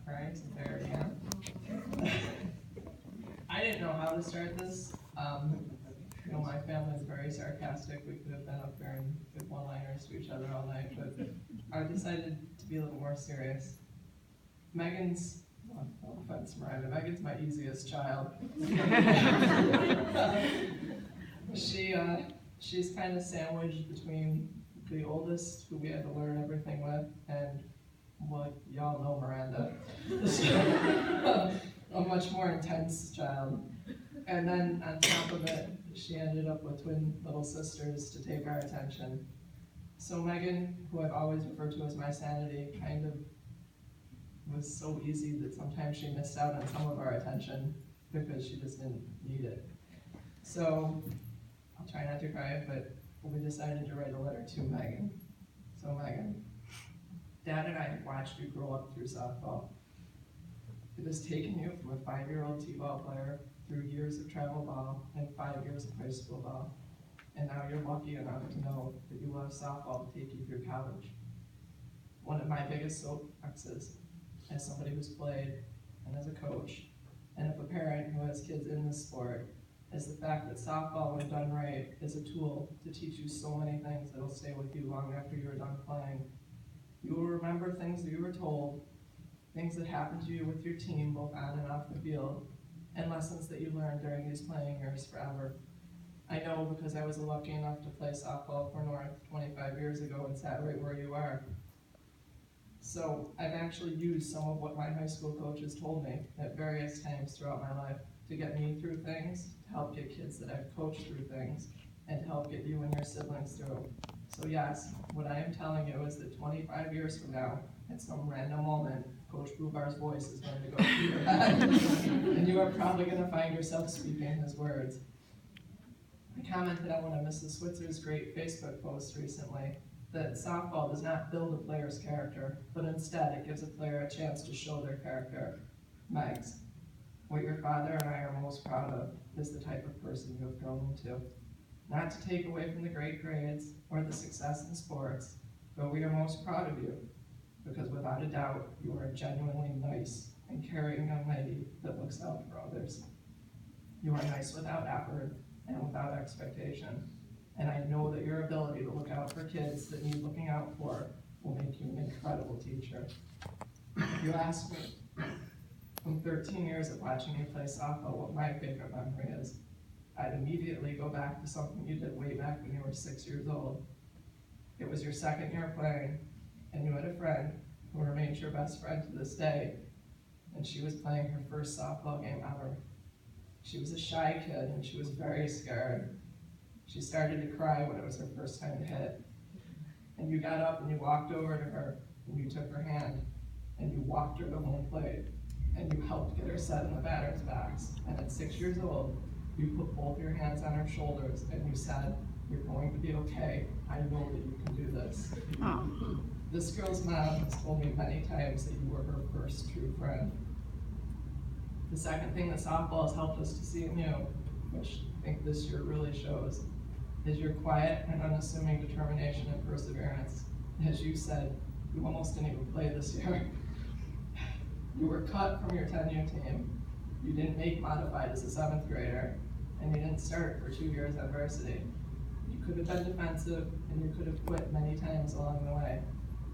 crying since I already am. I didn't know how to start this. My family is very sarcastic. We could have been up there and good one-liners to each other all night, but I decided to be a little more serious. Megsn's, well, no offense, Miranda, Megsn's my easiest child. She's kind of sandwiched between the oldest, who we had to learn everything with, and, well, y'all know Miranda. A much more intense child. And then on top of it, she ended up with twin little sisters to take our attention. So Megsn, who I've always referred to as my sanity, kind of was so easy that sometimes she missed out on some of our attention because she just didn't need it. So I'll try not to cry, but we decided to write a letter to Megsn. So Megsn, Dad and I have watched you grow up through softball. It has taken you from a 5-year-old t-ball player through years of travel ball and 5 years of high school ball. And now you're lucky enough to know that you will have softball to take you through college. One of my biggest soapboxes, as somebody who's played and as a coach, and as a parent who has kids in this sport, is the fact that softball, when done right, is a tool to teach you so many things that will stay with you long after you're done playing. You will remember things that you were told, things that happened to you with your team, both on and off the field, and lessons that you learned during these playing years forever. I know because I was lucky enough to play softball for North 25 years ago and sat right where you are. So I've actually used some of what my high school coaches told me at various times throughout my life to get me through things, to help get kids that I've coached through things, and to help get you and your siblings through. So yes, what I am telling you is that 25 years from now, at some random moment, Coach Brubar's voice is going to go through your head, and you are probably going to find yourself speaking his words. I commented on one of Mrs. Switzer's great Facebook posts recently that softball does not build a player's character, but instead it gives a player a chance to show their character. Megs, what your father and I are most proud of is the type of person you have grown into. Not to take away from the great grades or the success in sports, but we are most proud of you, because without a doubt, you are a genuinely nice and caring young lady that looks out for others. You are nice without effort and without expectation, and I know that your ability to look out for kids that need looking out for will make you an incredible teacher. If you ask me, from 13 years of watching you play softball, what my favorite memory is, I'd immediately go back to something you did way back when you were 6 years old. It was your second year playing, and you had a friend who remains your best friend to this day, and she was playing her first softball game ever. She was a shy kid, and she was very scared. She started to cry when it was her first time to hit. And you got up and you walked over to her, and you took her hand, and you walked her to home plate, and you helped get her set in the batter's box. And at 6 years old, you put both your hands on her shoulders, and you said, "You're going to be okay. I know that you can do this." This girl's mom has told me many times that you were her first true friend. The second thing that softball has helped us to see in you, which I think this year really shows, is your quiet and unassuming determination and perseverance. As you said, you almost didn't even play this year. You were cut from your 10U team. You didn't make modified as a 7th grader, and you didn't start for 2 years at varsity. You could have been defensive, and you could have quit many times along the way.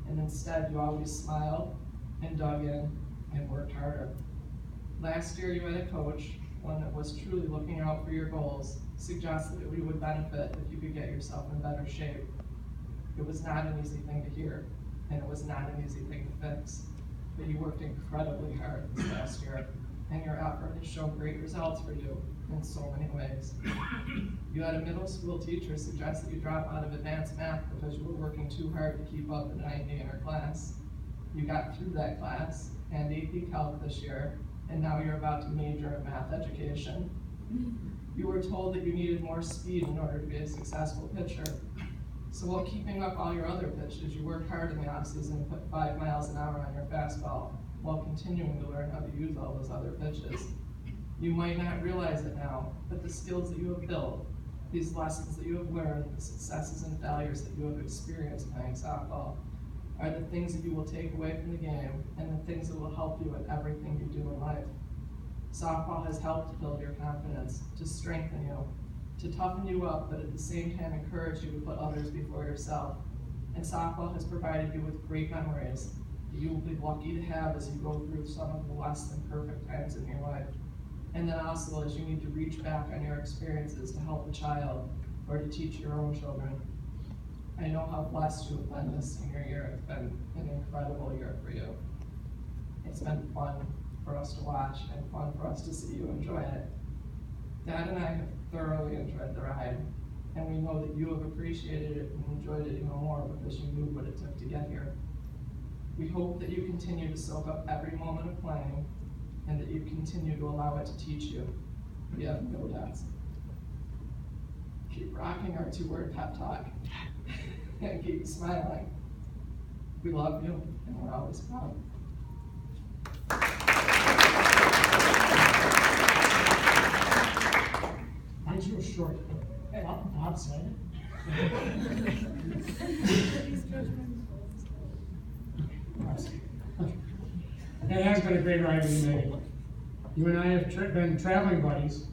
And instead, you always smiled and dug in and worked harder. Last year, you had a coach, one that was truly looking out for your goals, suggested that you would benefit if you could get yourself in better shape. It was not an easy thing to hear, and it was not an easy thing to fix. But you worked incredibly hard this last year, and your effort has shown great results for you in so many ways. You had a middle school teacher suggest that you drop out of advanced math because you were working too hard to keep up a 90 in her class. You got through that class and AP Calc this year, and now you're about to major in math education. You were told that you needed more speed in order to be a successful pitcher. So while keeping up all your other pitches, you worked hard in the offseason and put 5 miles an hour on your fastball, while continuing to learn how to use all those other pitches. You might not realize it now, but the skills that you have built, these lessons that you have learned, the successes and failures that you have experienced playing softball, are the things that you will take away from the game and the things that will help you in everything you do in life. Softball has helped build your confidence, to strengthen you, to toughen you up, but at the same time encourage you to put others before yourself. And softball has provided you with great memories that you will be lucky to have as you go through some of the less than perfect times in your life. And then also as you need to reach back on your experiences to help a child or to teach your own children. I know how blessed you have been this senior year. It's been an incredible year for you. It's been fun for us to watch and fun for us to see you enjoy it. Dad and I have thoroughly enjoyed the ride, and we know that you have appreciated it and enjoyed it even more because you knew what it took to get here. We hope that you continue to soak up every moment of playing and that you continue to allow it to teach you. We have no doubts. Keep rocking our 2-word pep talk and keep smiling. We love you and we're always proud. Mine's real short. Bob said it. It has been a great ride with you, Megan. You and I have been traveling buddies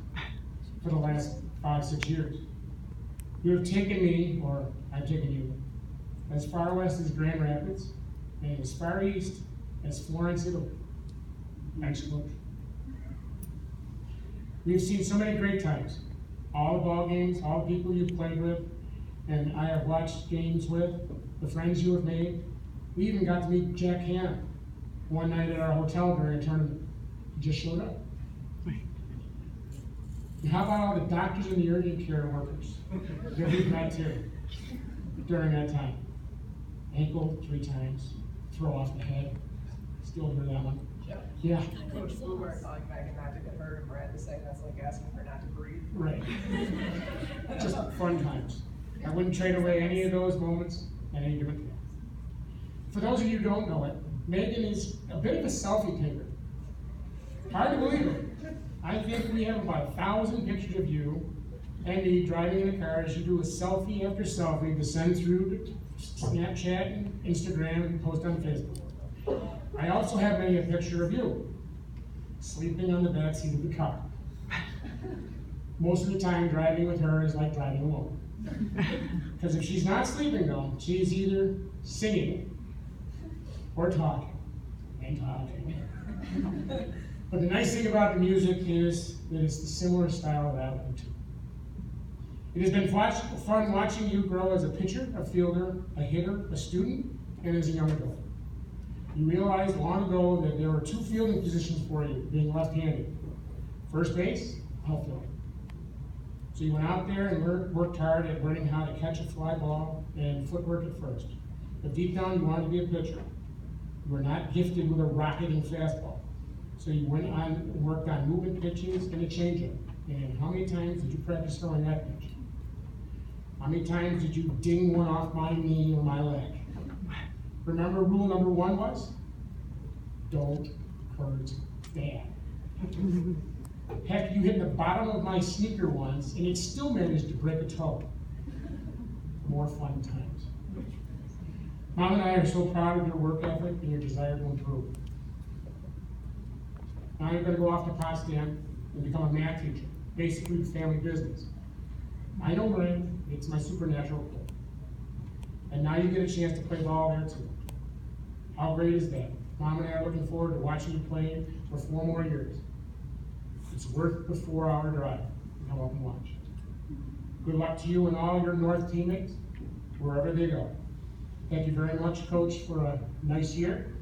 for the last 5-6 years. You have taken me, or I've taken you, as far west as Grand Rapids and as far east as Florence, Italy. Excellent. We've seen so many great times. All the ball games, all the people you've played with, and I have watched games with, the friends you have made. We even got to meet Jack Hanna one night at our hotel during a tournament. He just showed up. And how about all the doctors and the urgent care workers that we've met too during that time? Ankle 3 times, throw off the head. Still hear that one. Yeah. Coach Blueberg telling Megan not to get hurt, and Brad to say that's like asking her not to breathe. Right. Just fun times. I wouldn't trade away any of those moments and any given day. For those of you who don't know it, Megan is a bit of a selfie taker. Hard to believe it. I think we have about 1,000 pictures of you and me driving in the car as you do a selfie after selfie to send through to Snapchat and Instagram and post on Facebook. I also have many a picture of you sleeping on the back seat of the car. Most of the time, driving with her is like driving alone. Because if she's not sleeping though, she's either singing or talking and talking. But the nice thing about the music is that it's the similar style that I like too. It has been fun watching you grow as a pitcher, a fielder, a hitter, a student, and as a young adult. You realized long ago that there were 2 fielding positions for you, being left-handed. First base, outfield. So you went out there and worked hard at learning how to catch a fly ball and footwork at first. But deep down you wanted to be a pitcher. You were not gifted with a rocketing fastball. So you went on and worked on movement pitches and a changeup. And how many times did you practice throwing that pitch? How many times did you ding one off my knee or my leg? Remember rule number 1 was? Don't hurt Dad. Heck, you hit the bottom of my sneaker once and it still managed to break a toe. More fun times. Mom and I are so proud of your work ethic and your desire to improve. Now you're going to go off to Potsdam and become a math teacher, basically family business. I know Marin, it's my supernatural gift. And now you get a chance to play ball there too. How great is that? Mom and I are looking forward to watching you play for 4 more years. It's worth the 4-hour drive. Come up and watch. Good luck to you and all your North teammates, wherever they go. Thank you very much, Coach, for a nice year.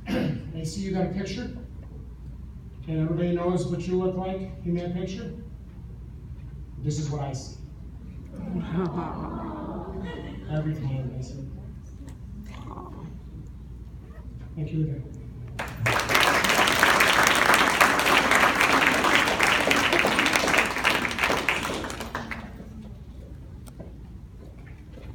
I see you got a picture. And everybody knows what you look like in that picture. This is what I see. Every time I see. Thank you again.